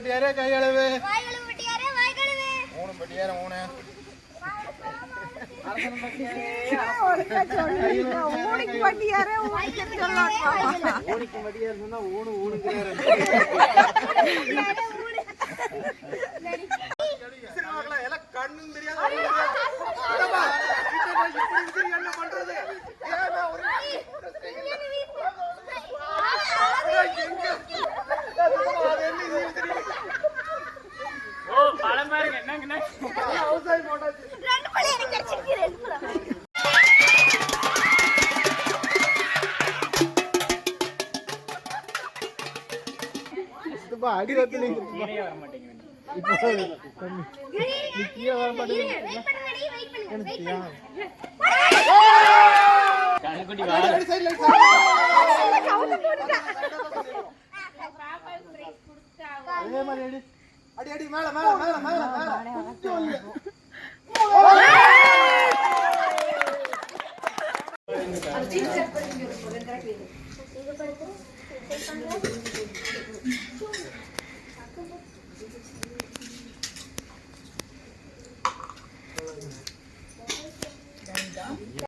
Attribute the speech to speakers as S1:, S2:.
S1: பட்டியாரே கை அளவு.
S2: வாய் கழுவு பட்டியாரே வாய் கழுவு.
S1: மூணு பட்டியாரே மூணு.
S3: அரசன் பட்டியாரே ஒருக்க சொல்லுங்க. ஊனிக்கு பட்டியாரே ஊனிக்கு சொல்லலாம்.
S1: ஊனிக்கு பட்டியாரே சொன்னா ஊனுக்குறாரு. சிறுவாங்களா எல்லாம் கண்ணும் தெரியாது. அடப்பா கிட்ட போய் இப்படி சரி என்ன பண்றது? ஏமா ஒரு
S4: ஓ பழம் பாருங்க என்னங்கண்ணா
S1: அவுசாய் போட்டாச்சு.
S2: ரெண்டு பழம் எனக்கு கிடைச்சிருக்கு ரெண்டு பழம்.
S1: இதுப்பா அடி வத்துல
S4: கீழே வர மாட்டேங்குது.
S1: நிக்கிய வர மாட்டேங்குது.
S2: வெயிட் பண்ணுங்க வெயிட் பண்ணுங்க.
S4: கண்ணுக்குட்டி வா.
S1: அடி சைடுல
S3: கவுத்து போடுடா.
S2: பாப்பாக்கு பிரைஸ் கொடுத்தா.
S1: அதே மாதிரி அடி. அடி அடி மேல மேல மேல மேல மேல. கொஞ்சம் இல்ல.